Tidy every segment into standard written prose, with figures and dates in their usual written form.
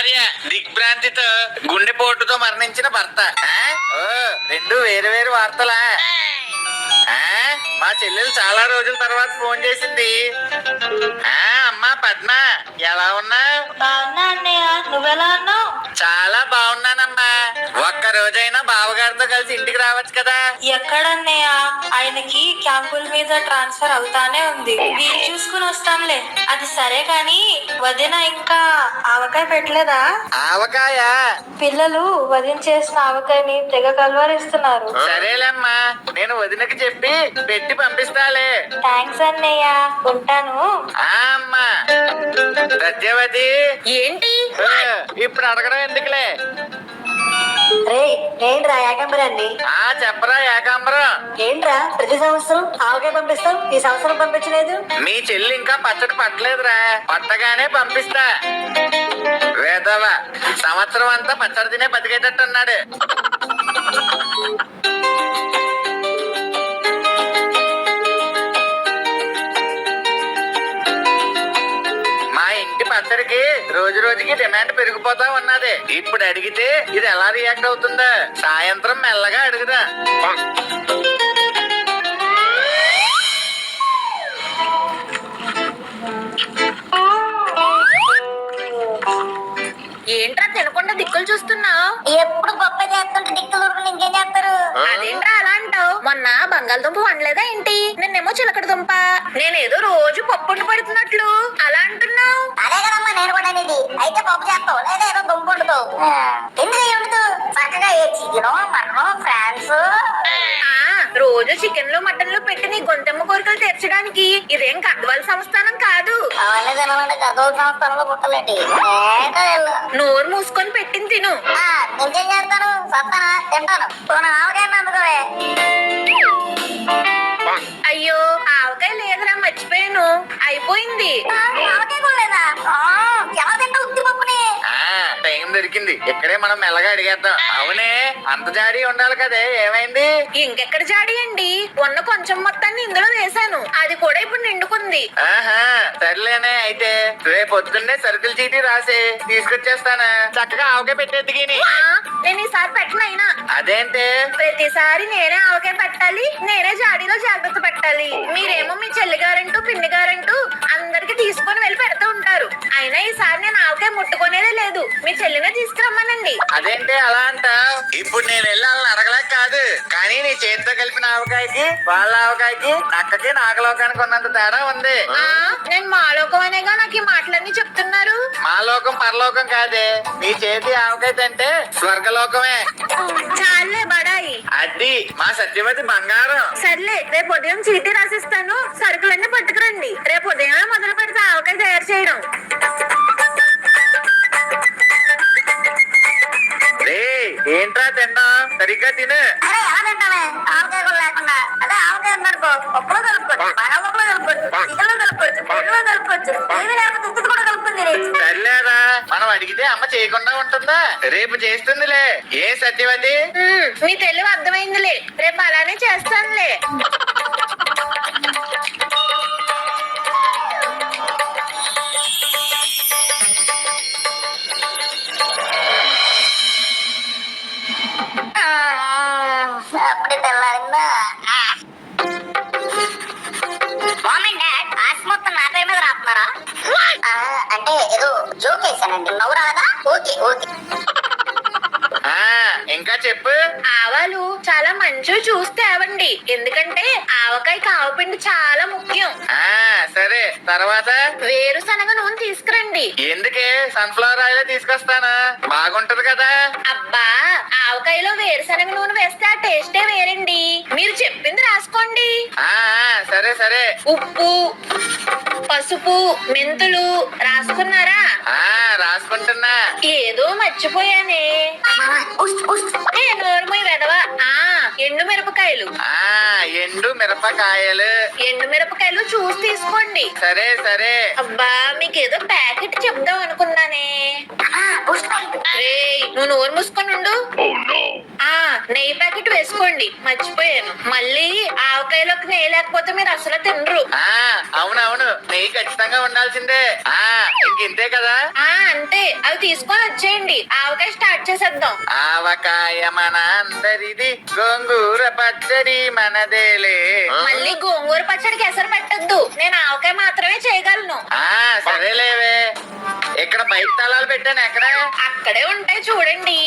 భార్య దిగ్భ్రాంతితో గుండెపోటుతో మరణించిన భర్త. రెండు వేరు వేరు వార్తలా? మా చెల్లెలు చాలా రోజుల తర్వాత ఫోన్ చేసింది. అమ్మా పద్మ, ఎలా ఉన్నా? బాగున్నా అన్నయ్య, నువ్వెలా ఉన్నావు? చాలా బాగున్నానమ్మా. ఒక్క రోజైనా బావగారితో కలిసి ఇంటికి రావచ్చు కదా? ఎక్కడన్నయ్య, ఆయనకి క్యాంపుల మీద ట్రాన్స్ఫర్ అవుతానే ఉంది. వీలు చూసుకుని వస్తాంలే. అది సరే కాని వదిన ఇంకా ఆవకాయ పెట్టలేదా? ఆవకాయ? పిల్లలు వదిన చేసిన ఆవకాయని తెగ కలవరిస్తున్నారు. సరేలేమ్మా, నేను వదినకి చెప్పి పెట్టి పంపిస్తాలే. థ్యాంక్స్ అన్నయ్య, ఉంటాను. అమ్మా సత్యవతి, ఏంటి ఇప్పుడు అడగడం ఎందుకులే. రే ఏంట్రా ఏకాంబరాన్ని? చెప్పరా ఏకాంబరం. ఏంట్రా ప్రతి సంవత్సరం ఆవకాయ పంపిస్తాం, ఈ సంవత్సరం పంపించలేదు? మీ చెల్లి ఇంకా పచ్చడి పట్టలేదురా, పట్టగానే పంపిస్తా. వేదవ సంవత్సరం అంతా పచ్చడి తినే బతికేటట్టు ఉన్నాడు. మా ఇంటి పచ్చడికి రోజు రోజుకి డిమాండ్ పెరిగిపోతా ఉన్నది. ఇప్పుడు అడిగితే ఇది ఎలా రియాక్ట్ అవుతుందా? సాయంత్రం మెల్లగా అడుగుదా. ఏంట్రా తినకుండా దిక్కులు చూస్తున్నావు? ఎప్పుడు గొప్ప చేస్తుంటే దిక్కులు ఇంకేం చేస్తారు? అదేంట్రా అలా అంటావు? మొన్న బంగాళదుంప వండలేదా ఏంటి? నిన్నేమో చిలకడ దుంప, నేనేదో రోజు పప్పు పడుతున్నట్లు అలా అంటున్నావు. అదే కదమ్మా నేను కూడా అనేది. అయితే పప్పు చేస్తావు లేదా ఏదో దుంప వండుతావు. ఎందుకు వండుతూ చక్కగా ఏ చికెన్ మటన్ ఫ్రాన్స్ రోజు చికెన్లు మటన్లు పెట్టి నీ గొంతెమ్మ కోరికలు తీర్చడానికి ఇదేం గద్వాల సంస్థానం కాదు. అవన్నీ తినాలంటే గదోల సంస్థానంలో పుట్టలేంటి. నోరు మూసుకొని పెట్టింది తిను. ఇంకేం చేస్తాను? సత్తానా తింటాను. ఆవకాయ అందుకోవే. అయ్యో ఆవకాయ లేదురా, మర్చిపోయాను, అయిపోయింది. ఆవకాయ కూడా లేదా? ఎలా తింటావు ఉత్తి పప్పుని? టైం దొరికింది, ఇక్కడే మనం మెల్లగా అడిగేద్దాం. అవునే, అంత జాడీ ఉండాలి కదే, ఏమైంది? ఇంకెక్కడ జాడి అండి, ఉన్న కొంచెం మొత్తాన్ని ఇందులో వేసాను, అది కూడా ఇప్పుడు నిండుకుంది. సర్లేనే, అయితే రేపు పొద్దున్నే సరుకుల చీటీ రాసి తీసుకొచ్చేస్తాను. చక్కగా ఆవకాయ పెట్టేది గిని. నేను ఈసారి పెట్టనైనా. అదేంటే? ప్రతిసారి నేనే ఆవకాయ పెట్టాలి, నేనే జాడీలో జాగ్రత్త పెట్టాలి. మీరేమో మీ చెల్లి గారంటూ పిన్ని గారంటూ అందరికి తీసుకొని వెళ్ళి పెడుతూ ఉంటారు. అయినా ఈసారి నేను ఆవకాయ ముట్టుకునేదే లేదు, మీ చెల్లినే తీసుకురమ్మనండి. అదేంటే అలా అంట? ఇప్పుడు నేను వెళ్ళి వాళ్ళని అడగలేక కాదు, కానీ నీ చేతితో కలిపిన ఆవకాయకి వాళ్ళ ఆవకాయకి నక్కకి నాగలోకానికి ఉన్నంత తేడా ఉంది. నేను మాలోకం అనేగా నాకు ఈ మాటలన్నీ చెప్తున్నారు. మాలోకం పరలోకం కాదే, నీ చేతి ఆవకాయ తింటే స్వర్గలోకమే. చాలే బడాయి. అది మా సత్యవతి బంగారం. సర్లే, రేపు ఉదయం చీటీ రాసిస్తాను, సరుకులన్నీ పట్టుకురండి. రేపు ఉదయం మొదలు పెడితే ఆవకాయ తయారు చేయడం. ఏంట్రా తిన్నా, సరిగ్గా తిను. అరే ఎలా తింటావే ఆవకాయ కూడా లేకుండా? అదే ఆవకాయ ఉందనుకో, పప్పులో కలుపుకోవచ్చు, బంగాళదుంపలో కలుపుకోవచ్చు, చికెన్లో కలుపుకోవచ్చు, పెరుగులో కలుపుకోవచ్చు, ఏమి లేకపోతే ఉత్తుది కూడా కలుపుకుంది. సర్లేదా, మనం అడిగితే అమ్మ చేయకుండా ఉంటుందా? రేపు చేస్తుందిలే. ఏ సత్యవతి, మీ తెలివి అర్థమైందిలే, రేపు అలానే చేస్తానులే. అప్పుడే తెల్లారిందా? మామ్ అండ్ డాడ్, ఆశ మొత్తం నా పేరు మీద రాస్తున్నారా? అంటే ఏదో జోక్ వేసానండి, నవ్వు రాదా? Okay okay. ఇంకా చెప్పు. ఆవాలు చాలా మంచివి చూసి తేవండి, ఎందుకంటే ఆవకాయకి ఆవపిండి చాలా ముఖ్యం. సరే, తర్వాత? వేరుశనగ నూనె తీసుకురండి. ఎందుకే? సన్ఫ్లవర్ ఆయిల్ తీసుకొస్తాను, బాగుంటది కదా. అబ్బా, ఆవకాయలో వేరుశనగ నూనె వేస్తే ఆ టేస్టే వేరండి. మీరు చెప్పింది రాసుకోండి. సరే సరే. ఉప్పు, పసుపు, మెంతులు రాసుకున్నారా? రాసుకుంటున్నా. ఏదో మర్చిపోయానే. నోరుమోయ్ వెదవా. ఎండు మిరపకాయలు. ఎండు మిరపకాయలు. ఎండు మిరపకాయలు చూసి తీసుకోండి. సరే సరే. అబ్బా, మీకేదో ప్యాకెట్ చెప్దాం అనుకున్నానే. రేయ్, నువ్వు నోరు మూసుకొని ఉండు. నెయ్యి ప్యాకెట్ వేసుకోండి, మర్చిపోయాను. మళ్ళీ ఆవకాయలోకి నెయ్యి లేకపోతే మీరు అసలు తినరు. అవునవును, నెయ్యి ఖచ్చితంగా ఉండాల్సిందే. ఇంతే కదా. అంతే, అవి తీసుకొని వచ్చేయండి, ఆవకాయ స్టార్ట్ చేసేద్దాం. ఆవకాయ మన అందరిది, గోంగూర పచ్చడి మనదేలే. మళ్ళీ గోంగూర పచ్చడికి ఎసరు పెట్టద్దు, నేను ఆవకాయ మాత్రమే చేయగలను. సరేలేవే. ఇక్కడ బయట తాళాలు పెట్టాను, ఎక్కడ? అక్కడే ఉంటాయి చూడండి.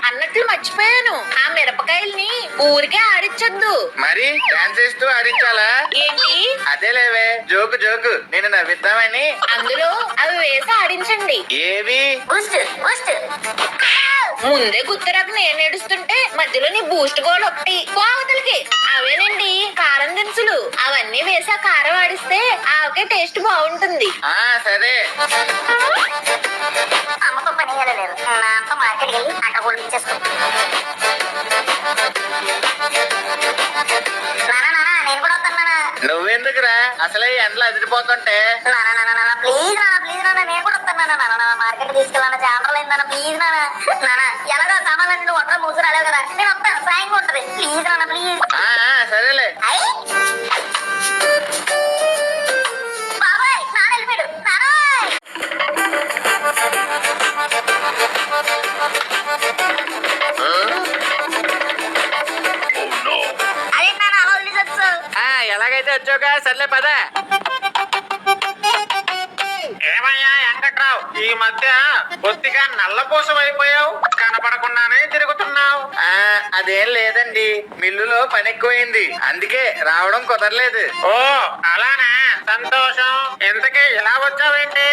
అన్నట్లు మర్చిపోయాను, ఆ మిరపకాయల్ని ఊరికే ఆడించొద్దు. మరి డాన్స్ చేస్తూ ఆడించాలా? ఏంటి? అదేలేవే, జోకు జోకు, నేను నవ్విద్దామని. అందులో అవి వేసి ఆడించండి. ఏవి? ముందే గుర్తురాకు నేను ఏడుస్తుంటే మధ్యలో నీ బూస్ట్ గోల్ ఒకటి కోవతలకి. అవేనండి కారం దినుసులు, అవన్నీ వేసి ఆ కారం ఆడిస్తే ఆవకాయ టేస్ట్ బాగుంటుంది. సరే. అమ్మతో పని చేయలేదు, నాతో మార్కెట్కి వెళ్ళి అక్కడ కూడా ఇచ్చేసుకో. నేను కూడా వస్తాను నాన్న. నువ్వెందుకురా, అసలే ఎండలు అదిరిపోతుంటే. ప్లీజ్ నాన్న, నేను కూడా వస్తాను నాన్న. మార్కెట్ తీసుకెళ్ళాను, జాగ్రత్త ప్లీజ్ నాన్న. ఎలాగో సామాన్లు నువ్వు ఒక్కడ మూసు రాలేవు కదా, నేను వస్తాను, సాయంగా ఉంటది. ప్లీజ్ నాన్న, ప్లీజ్. సరేలే. బాబాయ్ నాన్న వెళ్ళిపోయాడు. అదే నాన్న అలా వదిలేసొచ్చు. ఎలాగైతే వచ్చావుగా, సర్లే పద. ఏమయ్యా వెంకట్రావు, ఈ మధ్య కొద్దిగా నల్లపూసం అయిపోయావు, కనపడకుండానే తిరుగుతున్నావు. అదేం లేదండి, మిల్లులో పని ఎక్కువైంది, అందుకే రావడం కుదరలేదు. ఓ అలానా, సంతోషం. ఎంతకీ ఇలా వచ్చావేంటి?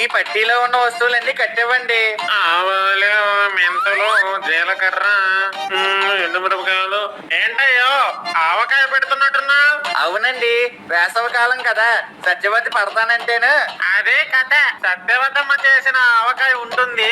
ఈ పట్టీలో ఉన్న వస్తువులన్నీ కట్టివ్వండి. ఆవాలు, మెంతులు, జీలకర్ర, ఎండుమిరపకాయలు. ఏంటయ్యో ఆవకాయ పెడుతున్నట్టున్నా? అవునండి, వేసవ కాలం కదా, సత్యవతి పడతానంటేను. అదే కథ, సత్యవతమ్మ చేసిన ఆవకాయ ఉంటుంది,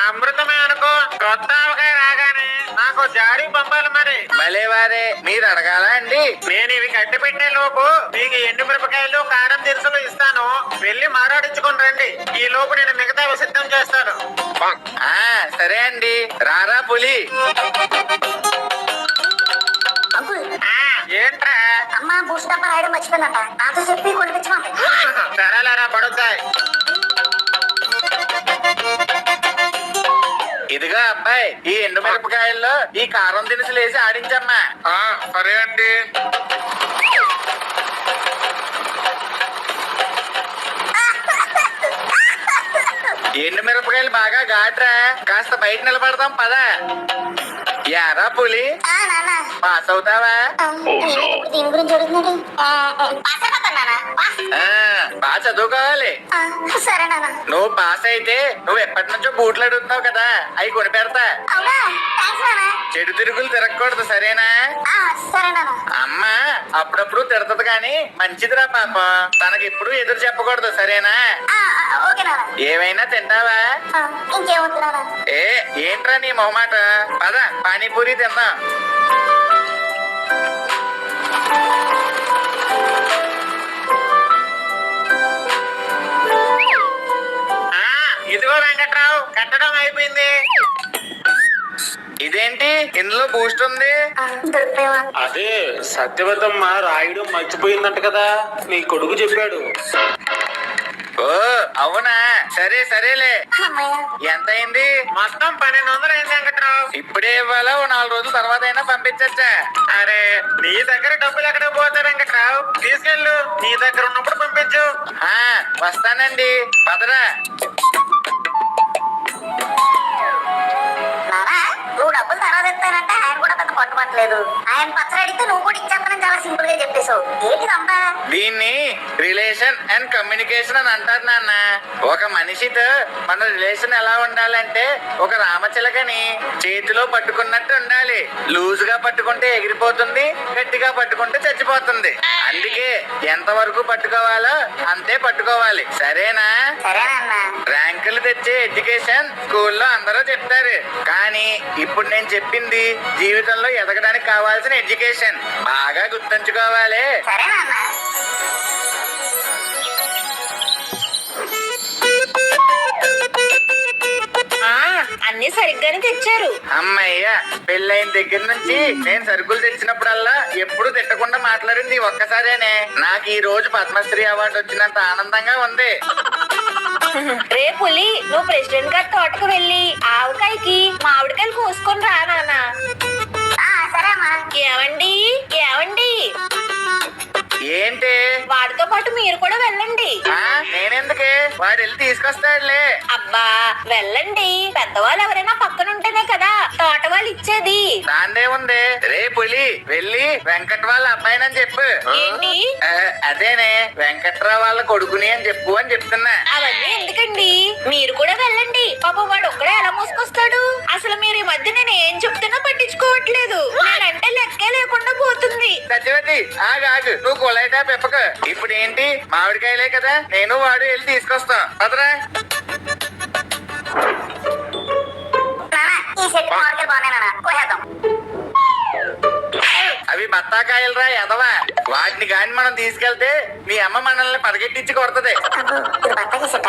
అమృతమే అనుకో. కొత్త ఆవకాయ రాగానే నాకు జాడి పంపాలి. మరి భలేవారే, మీరు అడగాల అండి. నేను ఇవి కట్టి పెట్టే లోపు మీకు ఎండుమిరపకాయలు, కారం దినుసులు ఇస్తాను, వెళ్ళి మారాడించుకుని రండి. ఈ లోపు నేను మిగతా సిద్ధం చేస్తాను. సరే అండి, రారా పులి. ఏంట్రా? అమ్మ బూస్ట్ డబ్బా రాయడం మర్చిపోయిందంట, నాతో చెప్పి కొనిపించమా. సరేలేరా, పడుతాయి. ఇదిగా అబ్బాయి, ఈ ఎండు మిరపకాయల్లో ఈ కారం దినుసులు వేసి ఆడించమ్మా. సరే అండి. ఎండు మిరపకాయలు బాగా ఘాట్రా, కాస్త బయట నిలబడదాం పద. యారా పులి, పాస్ అవుతావా? దీని గురించి అడుగుతున్నాడు. బాగా చదువుకోవాలి. సరే నాన్న. నువ్వు పాస్ అయితే నువ్వు ఎప్పటి నుంచో బూట్లు అడుగుతున్నావు కదా, అవి కొని పెడతా. అవునా, థాంక్స్ నాన్న. చెడు తిరుగులు తిరగకూడదు, సరేనా? సరే నాన్న. అమ్మ అప్పుడప్పుడు తిడతది కానీ మంచిదిరా పాపం, తనకి ఎప్పుడు ఎదురు చెప్పకూడదు, సరేనా? ఓకే నాన్న. ఏమైనా తింటావా? ఇంకేమవుతుంది నాన్న. ఏంట్రా నీ మొహమాట, పద పానీపూరి తిందాం. ఇదిగో వెంకట్రావు, కట్టడం అయిపోయింది. ఇదేంటి ఇందులో బూస్ట్ ఉంది? అదే సత్యవతమ్మ రాయడం మర్చిపోయిందంట కదా, నీ కొడుకు చెప్పాడు. ఓ అవునా, సరే సరేలే. ఎంత అయింది? మొత్తం 1200 అయింది వెంకట్రావు. ఇప్పుడే ఇవ్వాలా, 4 రోజుల తర్వాత అయినా పంపించచ్చా? అరే నీ దగ్గర డబ్బులు ఎక్కడ పోతా వెంకట్రావు, తీసుకెళ్ళు, నీ దగ్గర ఉన్నప్పుడు పంపించు. వస్తానండి, పదరా. నువ్వు డబ్బులు తర్వాత ఇస్తానంటే ఆయన కూడా పెద్ద పట్టుబట్టలేదు. ఆయన పచ్చడి అడిగితే నువ్వు కూడా ఇచ్చేస్తానని చాలా సింపుల్ గా చెప్పేశావు. ఏంటిదంతా? దీన్ని రిలేషన్ అండ్ కమ్యూనికేషన్ అని అంటారు నాన్న. ఒక మనిషితో మన రిలేషన్ ఎలా ఉండాలంటే, ఒక రామచిలకని చేతిలో పట్టుకున్నట్టు ఉండాలి. లూజ్ గా పట్టుకుంటే ఎగిరిపోతుంది, గట్టిగా పట్టుకుంటే చచ్చిపోతుంది. అందుకే ఎంత వరకు పట్టుకోవాలో అంతే పట్టుకోవాలి, సరేనా? సరేనన్నా. ర్యాంకులు తెచ్చే ఎడ్యుకేషన్ స్కూల్లో అందరూ చెప్తారు, కానీ ఇప్పుడు నేను చెప్పింది జీవితంలో ఎదగడానికి కావాల్సిన ఎడ్యుకేషన్. బాగా గుర్తుంచుకోవాలి. సరేనన్నా. అన్ని సరిగ్గానే తెచ్చారు. అమ్మయ్య, పెళ్ళైన దగ్గర నుంచి నేను సరుకులు తెచ్చినప్పుడల్లా ఎప్పుడు తిట్టకుండా మాట్లాడింది ఈ ఒక్కసారేనే. నాకు ఈ రోజు పద్మశ్రీ అవార్డు వచ్చినంత ఆనందంగా ఉంది. రే పులి, నువ్వు ప్రెసిడెంట్ గారి తోటకు వెళ్ళి ఆవకాయకి మామిడికాయలు కోసుకొని రా నాన్న. సరే అమ్మా. ఏమండి ఏమండి, ఏంటి? వాడితో పాటు మీరు కూడా వెళ్ళండి. ఆ, నేనెందుకే? వాడు వెళ్ళి తీసుకొస్తాడులే. అబ్బా వెళ్ళండి, పెద్దవాళ్ళు ఎవరైనా పక్కన ఉంటేనే కదా తోట వాళ్ళు ఇచ్చేది. దాన్నే ఉంది. రే పులి, వెళ్ళి వెంకట్ వాళ్ళ అబ్బాయినని చెప్పు. ఏంటి? అదేనే, వెంకట్రావు వాళ్ళ కొడుకుని అని చెప్పు అని చెప్తున్నా. అవన్నీ ఎందుకండి, మీరు కూడా వెళ్ళండి. పాపం వాడు ఒక్కడే ఎలా మోసుకొస్తాడు? అసలు మీరు ఈ మధ్య నేను ఏం చెప్తున్నా పట్టించుకోవట్లేదు. నేనంటే లెక్కే లేకుండా పోతుంది. సత్యవతి, ఆగు, నువ్వు కొలైటా పెప్పకు. ఇప్పుడు ఏంటి, మామిడికాయలే కదా, నేను వాడు వెళ్ళి తీసుకొస్తాం. పదరా. ఈ చెట్టు మామిడికాయలు బాగున్నాయి నాన్న, కోసేద్దాం. అవి బత్తాకాయలరా ఎదవా. వాటిని గాని మనం తీసుకెళ్తే మీ అమ్మ మనల్ని పడగెట్టించి కొడుతుంది. ఇది బత్తాయి చెట్ట,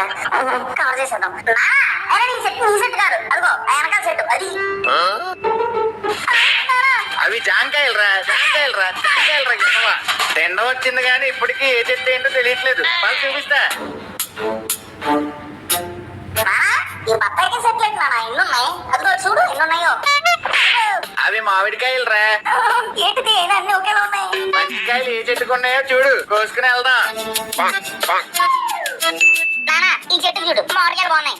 కవర్ చేసేద్దాం. నీ చెట్టు కాదు, అదిగో ఆ వెనకాల చెట్టు అది. అవి జాంకాయలరా ఎదవా. తిండ వచ్చింది కానీ ఇప్పటికీ ఏ చెట్టు ఏంటో తెలియట్లేదు. వాళ్ళు చూపిస్తా. ఈ బత్తాయి చెట్లు ఏంటి నాన్న, ఎన్నున్నాయి? అదిగో చూడు ఎన్నున్నాయో. అవి మామిడికాయలరా. ఏంటిది అన్ని ఒకేలా ఉన్నాయి? మంచికాయలు ఏ చెట్టుకున్నాయో చూడు, కోసుకుని వెళ్దాం. నానా ఈ చెట్టు చూడు, మామిడికాయలు బాగున్నాయి.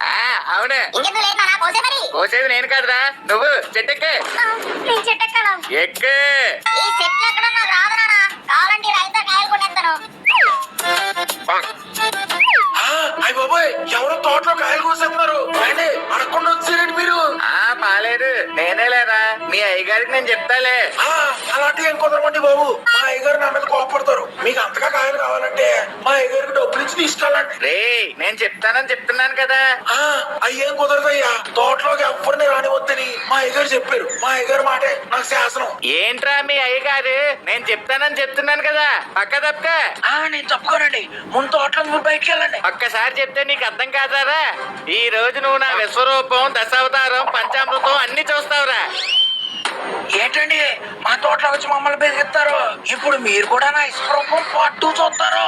అవును, ఇంకెందుకు లేదు నాన్న, కోసే మరి. కోసేది నేను కాదురా, నువ్వు చెట్టెక్కే. నీ చెట్టు ఎక్కడ? ఎక్కే. ఈ చెట్లు ఎక్కడ నాకు రాదు నాన్న, కావాలంటే రైతు కాయలు కొనేస్తాను. అయ్య బాబోయ్, ఎవరో తోటలో కాయలు కోసేస్తున్నారు. అడగకుండా వచ్చారండి మీరు. పాలేదు, నేనే లేరా. మీ అయ్యగారికి నేను చెప్తాలే. అలాంటి ఏం కుదరమండి బాబు. మా అయ్యగారు నా మీద కోపడతారు. మీకు అంతగా కాయలు కావాలంటే మా అయ్యగారికి డబ్బులు ఇచ్చి తీసుకెళ్ళండి. రే, నేను చెప్తానని చెప్తున్నాను కదా. అయ్యేం కుదరదయ్యా. తోటలోకి ఎవరిని రానివద్దని మా అయ్యగారు చెప్పారు. మా అయ్యగారు మాటే నాకు శాసనం. ఏంట్రా మీ అయ్యగారు? నేను చెప్తానని చెప్తున్నాను కదా, పక్క తప్పక. నేను తప్పుకోనండి, ముందు తోటలో మీరు బయటికి వెళ్ళండి. ఒక్కసారి చెప్తే నీకు అర్థం కాదారా? ఈ రోజు నువ్వు నా విశ్వరూపం, దశావతారం, పంచామృతం అన్ని చూస్తావురా. ఏంటండి మా తోటలో వచ్చి మమ్మల్ని బెదిరిస్తారు? ఇప్పుడు మీరు కూడా నా విశ్వరూపం పార్ట్ 2 చూస్తారు.